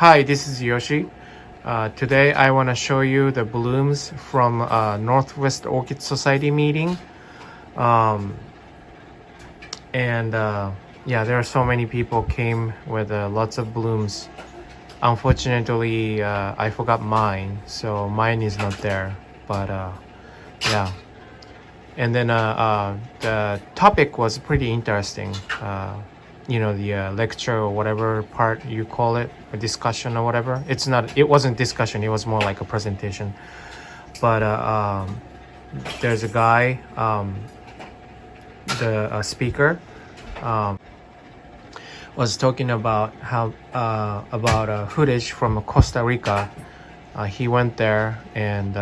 Hi, this is Yoshi. Today I want to show you the blooms from Northwest Orchid Society meeting. Um, and yeah, there are so many people came with lots of blooms. Unfortunately, I forgot mine, so mine is not there. But yeah. And then the topic was pretty interesting. The lecture or whatever part you call it, a discussion or whatever. It wasn't discussion, it was more like a presentation. But there's a guy, the speaker, was talking about how about footage from Costa Rica. He went there, and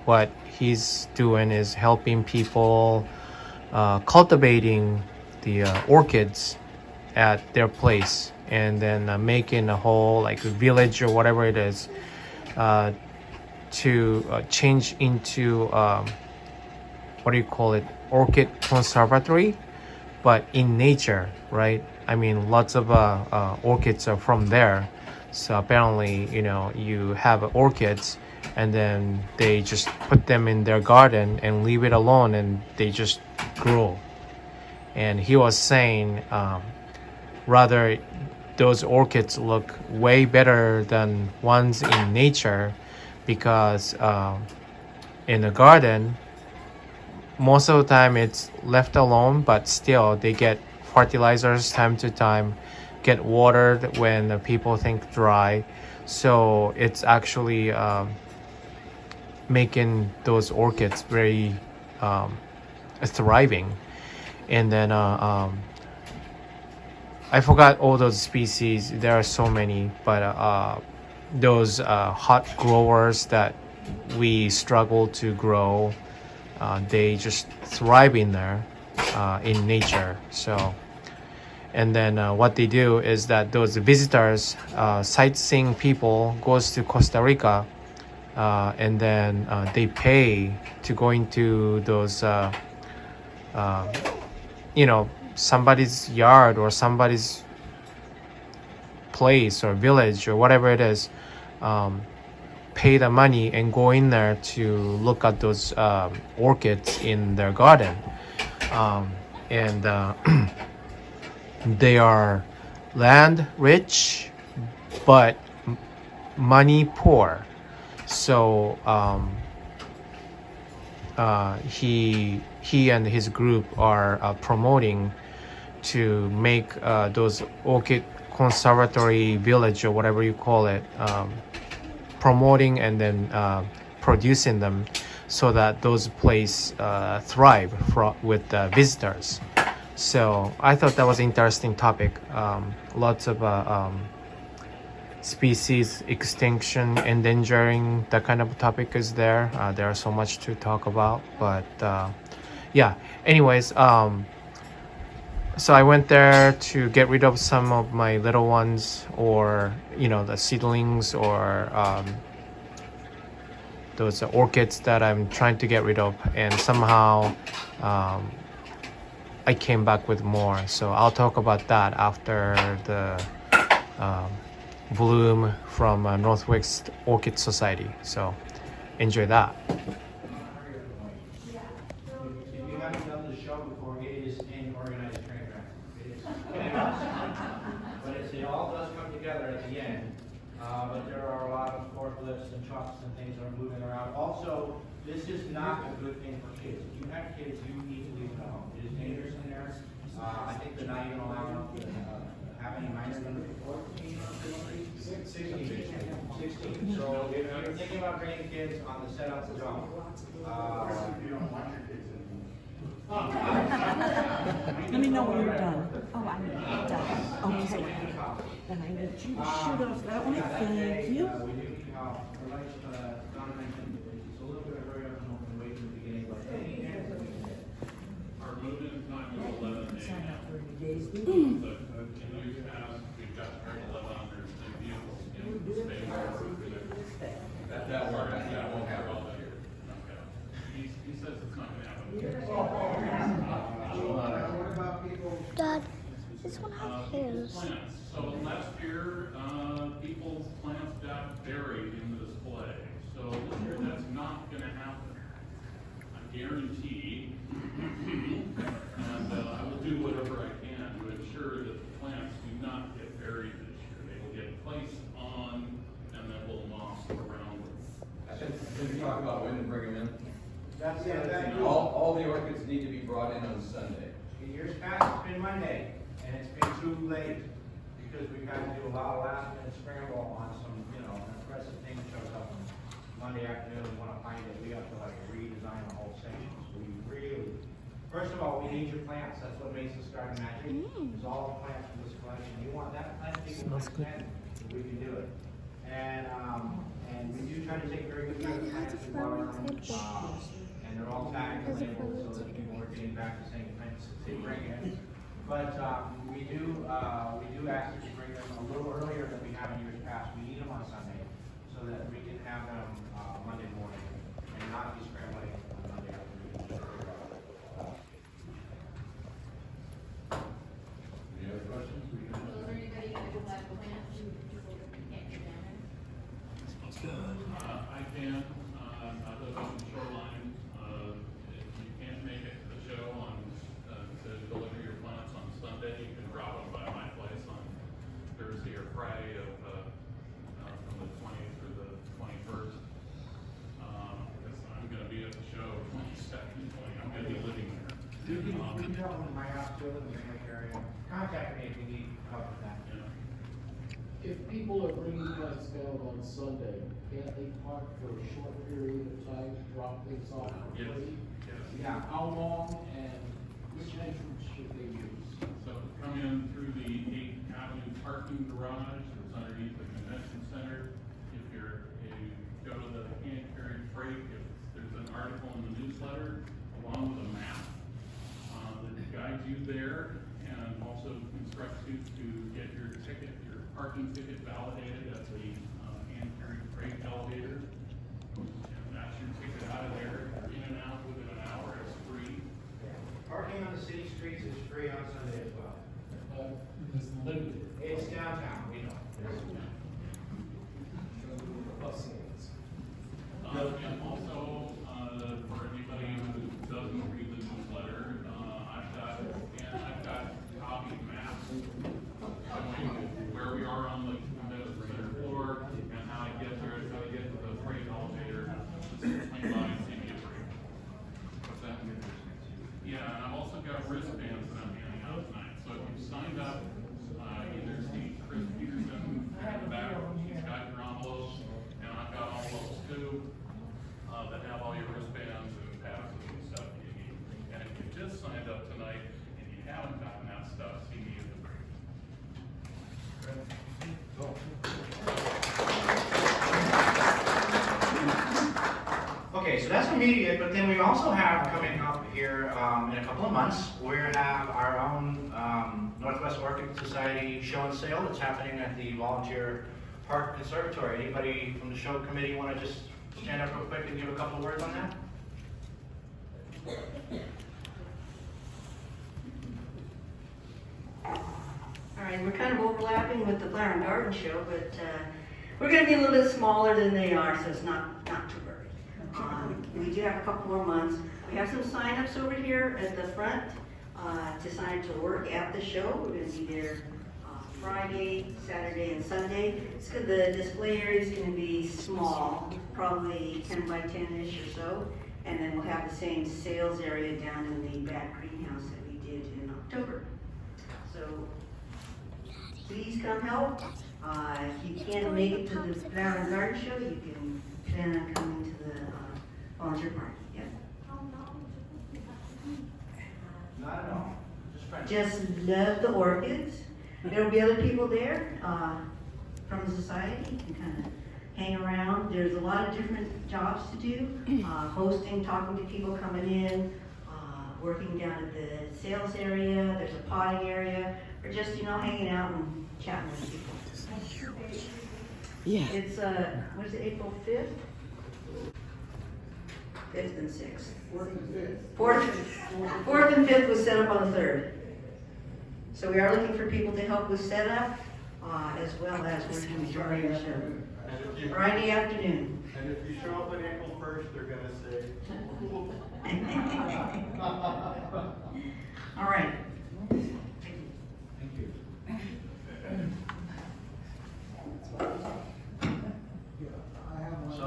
what he's doing is helping people cultivating the orchids at their place, and then making a whole like village or whatever it is to change into what do you call it, orchid conservatory, but in nature, right? I mean, lots of orchids are from there. So apparently, you have orchids, and then they just put them in their garden and leave it alone, and they just grow. And he was saying, rather, those orchids look way better than ones in nature, because in the garden, most of the time it's left alone, but still they get fertilizers time to time, get watered when people think dry. So it's actually making those orchids very thriving. And then I forgot all those species. There are so many, but those hot growers that we struggle to grow, they just thrive in there, in nature. So, and then what they do is that those visitors, sightseeing people, goes to Costa Rica, and then they pay to go into those, somebody's yard or somebody's place or village or whatever it is, pay the money and go in there to look at those orchids in their garden. And they are land rich but money poor. So he and his group are promoting to make those orchid conservatory village or whatever you call it, promoting and then producing them so that those places thrive with visitors. So I thought that was an interesting topic. Lots of species extinction, endangering, that kind of topic is there. There are so much to talk about, but yeah. Anyways, so I went there to get rid of some of my little ones, or the seedlings, or those orchids that I'm trying to get rid of, and somehow I came back with more. So I'll talk about that after the bloom from Northwest Orchid Society. So enjoy that. It all does come together at the end, but there are a lot of forklifts and trucks and things that are moving around. Also, this is not a good thing for kids. If you have kids, you need to leave them at home. It is dangerous in there. I think they're not even allowed to have any minors under 14 or 15? 16. So if you're thinking about bringing kids on the setup, don't. You don't want your kids in. Let me know when you're done. Oh, I'm done. Okay. Then I need you to shoot off that one. Thank you. We do need help. Like Donna mentioned, it's a little bit of hurry up and open wait in the beginning, but our move-in time is 11 days. Sign up for 30 days. But in years past, we've got 1,100 vehicles in the space. That won't happen all year. Okay. He says it's not going to happen. Dad, this one has hairs. So last year, people people's plants got buried in the display. So this year, that's not gonna happen. I guarantee. And I will do whatever I can to ensure that the plants do not get buried this year. They will get placed on, and then we'll moss around them. Did we talk about when to bring them in? That's the other thing. All the orchids need to be brought in on Sunday. In years past, it's been Monday, and it's been too late, because we've had to do a lot of last minute scramble on some, an impressive thing that shows up on Monday afternoon, we wanna find it, we have to like redesign the whole section. So we really, first of all, we need your plants, that's what makes this garden magic, is all the plants from this collection. You want that plant, people plant, we can do it. And we do try to take very good care of the plants we water them, and they're all tagged and labeled so that people are getting back to saying plants that they bring in. But we do ask that you bring them a little earlier than we have in years past. We need them on Sunday so that we can have them Monday morning and not be scrambling on Monday afternoon. Any other questions? So is there anybody who would like plants who people can't get down there? I can, I live on the shoreline, if you can't make it to the show to deliver your plants on Sunday, you can drop them by my place on Thursday or Friday from the 20th through the 21st. Because I'm gonna be at the show 22nd, I'm gonna be living there. You can tell them in my house too, in the Greenwich area. Contact me if you need help with that. You know. If people are bringing plants down on Sunday, can't they park for a short period of time to drop things off for Yes, free? yes. Yeah. How long and which entrance should they use? So come in through the 8th Avenue parking garage, it's underneath the convention center. If you go to the hand carried freight, if there's an article in the newsletter along with a map that guides you there and also instructs you to get your ticket, your parking ticket validated at the hand carried freight elevator. And that's your ticket out of there. You're in and out within an hour, it's free. Parking on the city streets is free on Sunday as well. It's limited. It's downtown, we know. And also, for anybody who doesn't read the newsletter, I've got copied maps showing where we are on the convention center floor and how to get there, how to get to the freight elevator. Just swing by and see me a break. What's that? Yeah, and I've also got wristbands that I'm handing out tonight. So if you've signed up, either see Chris Peterson in the back, he's got your envelopes, and I've got envelopes too, that have all your wristbands and passes and stuff you need. And if you just signed up tonight and you haven't gotten that stuff, see me at the break. Okay, so that's immediate, but then we also have coming up here in a couple of months, we have our own Northwest Orchid Society show and sale that's happening at the Volunteer Park Conservatory. Anybody from the show committee want to just stand up real quick and give a couple of words on that? All right, we're kind of overlapping with the Flower and Garden Show, but we're going to be a little bit smaller than they are, so it's not too worried. We do have a couple more months. We have some sign-ups over here at the front to sign up to work at the show. We're going to be there Friday, Saturday, and Sunday. It's good. The display area is going to be small, probably 10 by 10-ish or so, and then we'll have the same sales area down in the back greenhouse that we did in October. So please come help. If you can't make it to the Flower and Garden Show, you can plan on coming to the volunteer party. Yeah. Not at all. Just trying to. Just love the orchids. There will be other people there from the society. You can kind of hang around. There's a lot of different jobs to do. Hosting, talking to people coming in, working down at the sales area. There's a potting area, or just hanging out and chatting with people. Yeah. It's what is it? April 5th, 5th and 6th. 4th and 5th was set up on the 3rd. So we are looking for people to help with setup. as well as we're doing Friday afternoon. Friday afternoon. And if you show up on April 1st, they're gonna say, All right. So,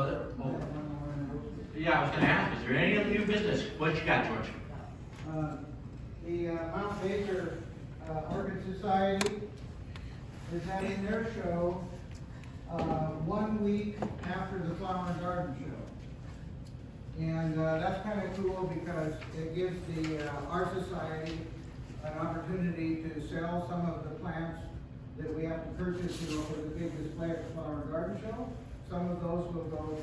yeah, I was gonna ask, is there any other new business? What you got, George? The Mount Baker Orchid Society is having their show 1 week after the Flower and Garden Show. And that's kind of cool because it gives the our society an opportunity to sell some of the plants that we have to purchase, for the big display at the Flower and Garden Show. Some of those will go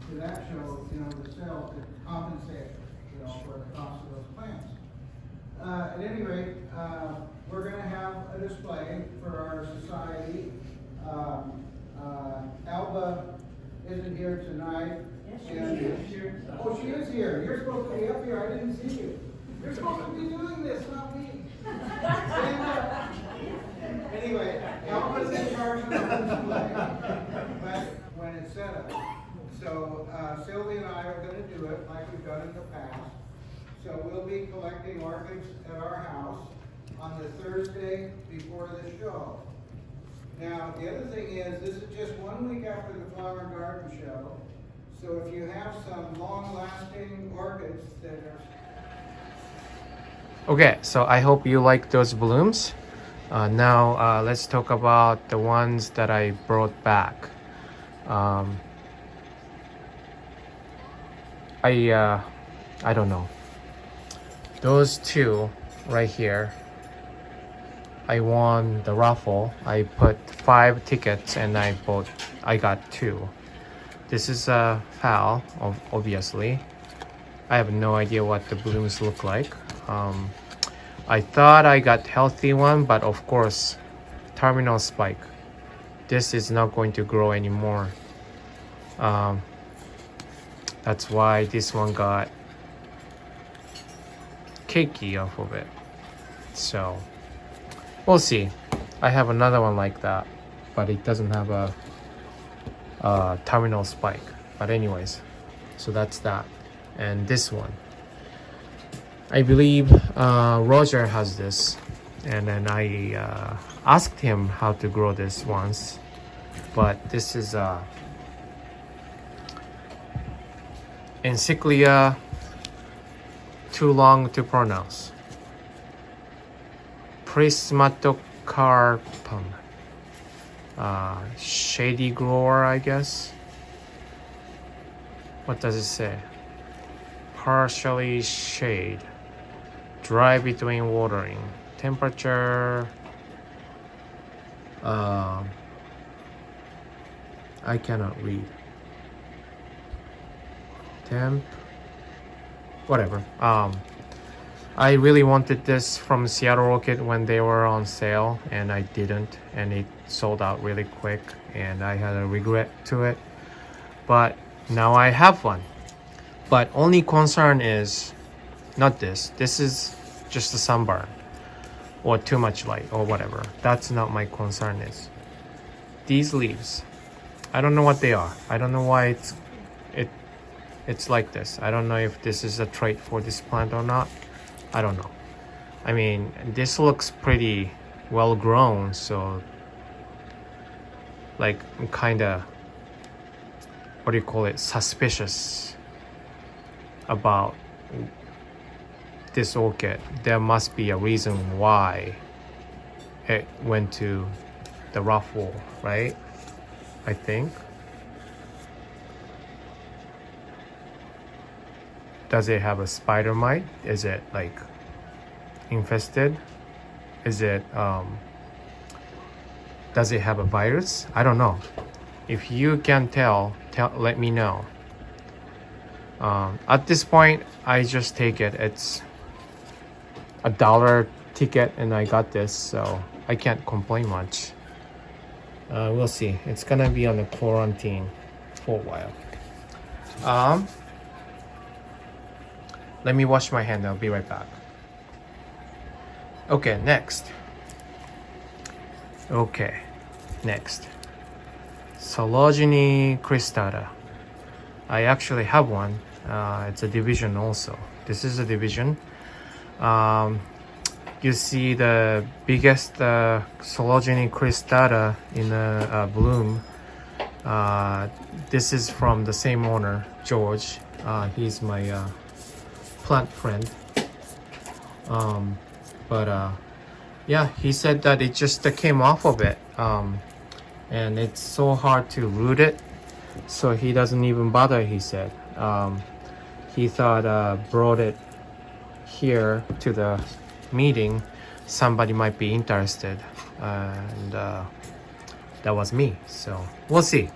to that show, to sell, to compensate, for the cost of those plants. At any rate, we're going to have a display for our society. Alba isn't here tonight. Oh, she is here. You're supposed to be up here. I didn't see you. You're supposed to be doing this, not me. Stand up. Anyway, Alba's in charge of the display, but when it's set up. So Sylvia and I are going to do it like we've done in the past. So we'll be collecting orchids at our house on the Thursday before the show. Now, the other thing is, this is just 1 week after the Flower and Garden Show. So if you have some long-lasting orchids that are... Okay, so I hope you like those blooms. Now let's talk about the ones that I brought back. I don't know. Those two right here, I won the raffle. I put 5 tickets and I got 2. This is a foul, obviously. I have no idea what the blooms look like. I thought I got healthy one, but of course, terminal spike. This is not going to grow anymore. That's why this one got cakey off of it. So we'll see. I have another one like that, but it doesn't have a terminal spike. But anyways, so that's that. And this one, I believe Roger has this, and then I asked him how to grow this once, but this is Encyclia, too long to pronounce. Prismatocarpum. Shady grower, I guess. What does it say? Partially shade. Dry between watering. Temperature. I cannot read. Temp. Whatever. I really wanted this from Seattle Orchid when they were on sale, and I didn't, and it sold out really quick, and I had a regret to it. But now I have one. But only concern is not this. This is just a sunburn or too much light or whatever. That's not my concern. Is these leaves. I don't know what they are. I don't know why it's like this. I don't know if this is a trait for this plant or not. I don't know. I mean, this looks pretty well grown, so like I'm kinda, what do you call it, suspicious about this orchid. There must be a reason why it went to the Raffle, right? I think. Does it have a spider mite? Is it like infested? Is it does it have a virus? I don't know. If you can tell, let me know. At this point, I just take it. It's $1 ticket and I got this, so I can't complain much. We'll see. It's gonna be on a quarantine for a while. Let me wash my hand. I'll be right back. Okay, next. Okay, next. Sologeny cristata. I actually have one. It's a division also. This is a division. You see the biggest Sologeny cristata in a bloom. This is from the same owner, George. He's my plant friend. Yeah, he said that it just came off of it. And it's so hard to root it, so he doesn't even bother, he said. He thought brought it here to the meeting, somebody might be interested, and that was me. So we'll see.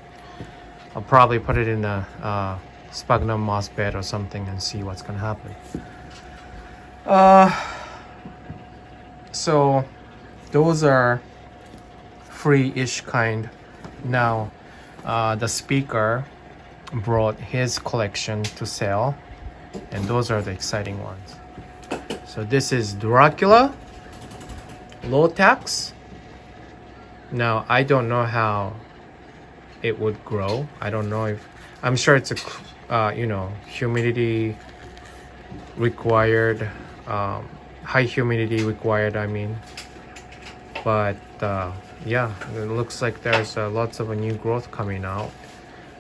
I'll probably put it in a sphagnum moss bed or something and see what's gonna happen. So those are free-ish kind. Now the speaker brought his collection to sell, and those are the exciting ones. So this is Dracula, low tax. Now I don't know how it would grow. I don't know if, I'm sure it's a humidity required, high humidity required, I mean. But yeah, it looks like there's lots of new growth coming out.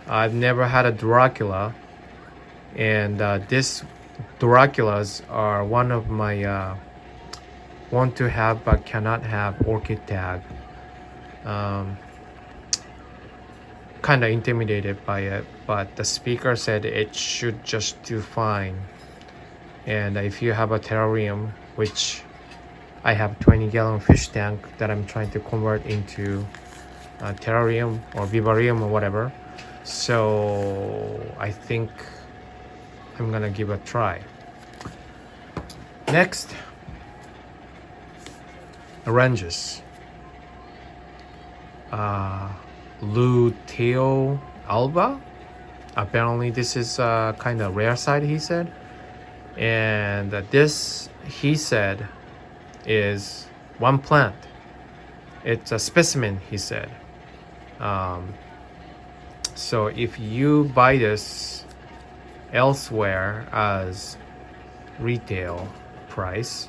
I've never had a Dracula, and this Draculas are one of my want to have but cannot have orchid tag. Kind of intimidated by it, but the speaker said it should just do fine. And if you have a terrarium, which I have 20-gallon fish tank that I'm trying to convert into a terrarium or vivarium or whatever. So I think I'm gonna give it a try. Next, oranges. Luteo alba. Apparently this is kind of rare side, he said. And this, he said, is one plant. It's a specimen, he said. So if you buy this elsewhere as retail price,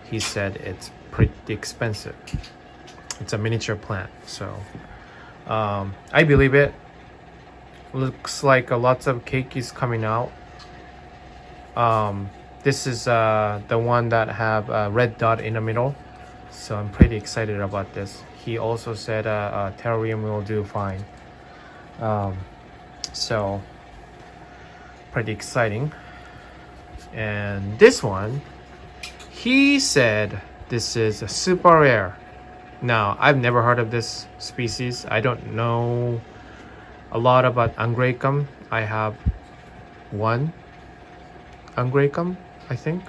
he said it's pretty expensive. It's a miniature plant, so I believe it. Looks like lots of cake is coming out. This is the one that have a red dot in the middle, so I'm pretty excited about this. He also said a terrarium will do fine. So pretty exciting. And this one, he said this is a super rare. Now, I've never heard of this species. I don't know a lot about Angraecum. I have one Angraecum, I think.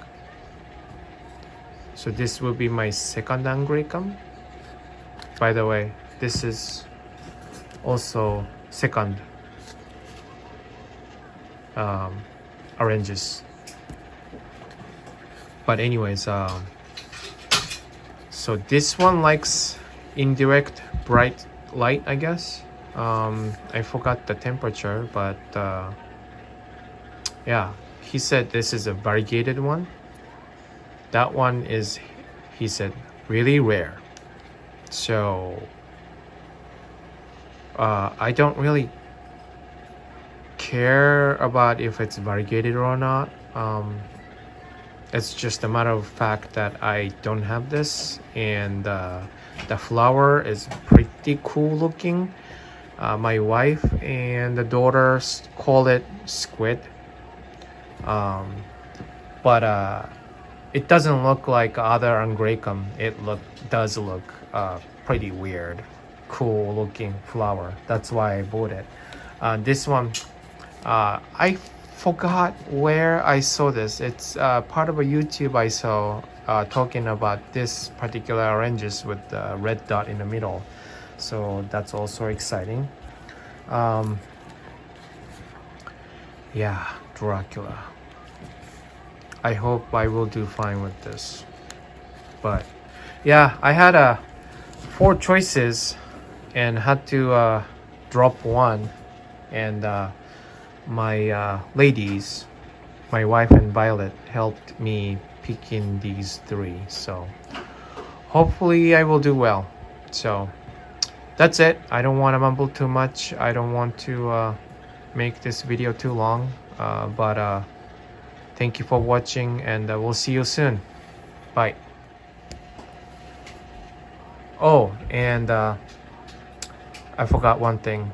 So this will be my second Angraecum. By the way, this is also second oranges. But anyways, so this one likes indirect bright light, I guess. I forgot the temperature, but yeah, he said this is a variegated one. That one is, he said, really rare. So I don't really care about if it's variegated or not. It's just a matter of fact that I don't have this, and the flower is pretty cool looking. My wife and the daughters call it squid, but it doesn't look like other Angraecum. It does look pretty weird, cool looking flower. That's why I bought it. This one, I forgot where I saw this. It's part of a YouTube I saw talking about this particular oranges with the red dot in the middle. So that's also exciting. Yeah, Dracula. I hope I will do fine with this. But yeah, I had a 4 choices and had to drop one, and my ladies, my wife and Violet, helped me pick in these 3, so hopefully I will do well. So that's it. I don't want to mumble too much. I don't want to make this video too long, but thank you for watching, and we'll see you soon. Bye. Oh, and I forgot one thing,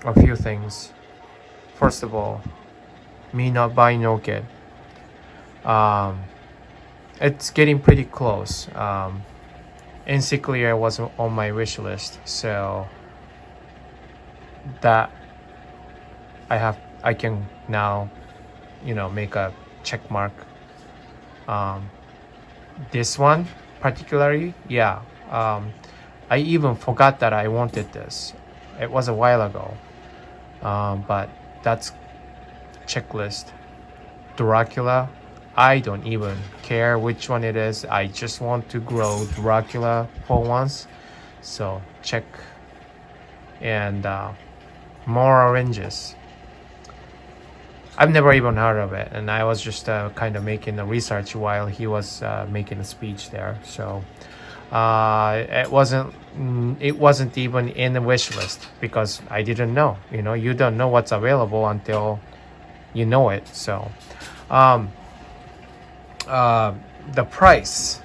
a few things. First of all, me not buying Orchid. It's getting pretty close. Encyclia was on my wish list, so that I can now, make a check mark. This one particularly, yeah. I even forgot that I wanted this. It was a while ago, but that's checklist. Dracula, I don't even care which one it is. I just want to grow Dracula for once, so check. And more oranges. I've never even heard of it, and I was just kind of making the research while he was making a speech there. So it wasn't even in the wish list because I didn't know. You don't know what's available until you know it. So the price,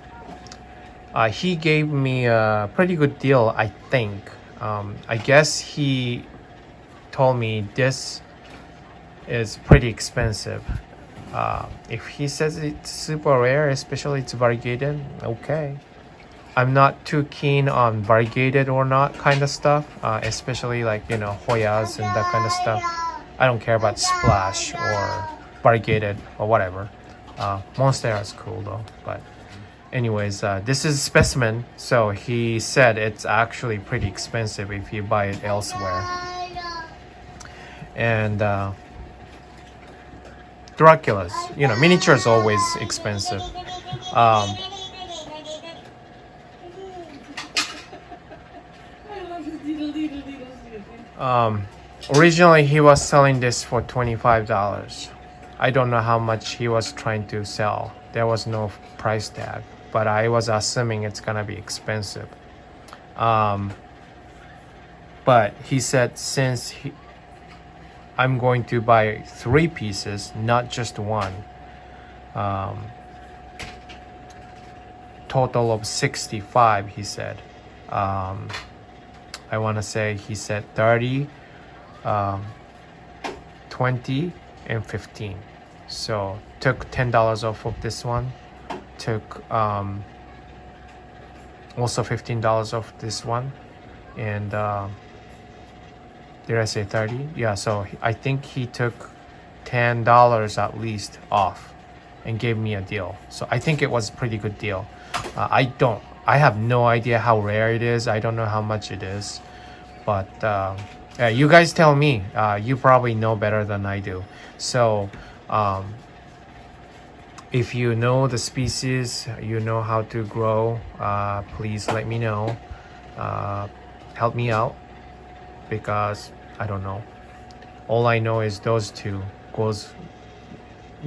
he gave me a pretty good deal, I think. I guess he told me this is pretty expensive. If he says it's super rare, especially it's variegated, okay. I'm not too keen on variegated or not kind of stuff, especially like Hoyas and that kind of stuff. I don't care about splash or variegated or whatever. Monstera is cool though. But anyways, this is specimen, so he said it's actually pretty expensive if you buy it elsewhere. And Draculas, miniature is always expensive. Originally he was selling this for $25. I don't know how much he was trying to sell. There was no price tag, but I was assuming it's gonna be expensive. But he said since I'm going to buy 3 pieces, not just one. Total of 65, he said. I want to say he said 30, 20, and 15. So took $10 off of this one. Took also $15 off this one. And did I say 30? Yeah, so I think he took $10 at least off and gave me a deal. So I think it was a pretty good deal. I have no idea how rare it is. I don't know how much it is. But you guys tell me. You probably know better than I do. So if you know the species, you know how to grow, please let me know. Help me out. Because I don't know. All I know is those 2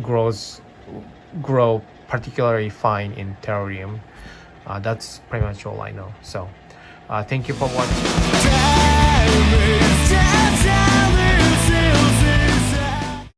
grow particularly fine in terrarium. That's pretty much all I know. So thank you for watching.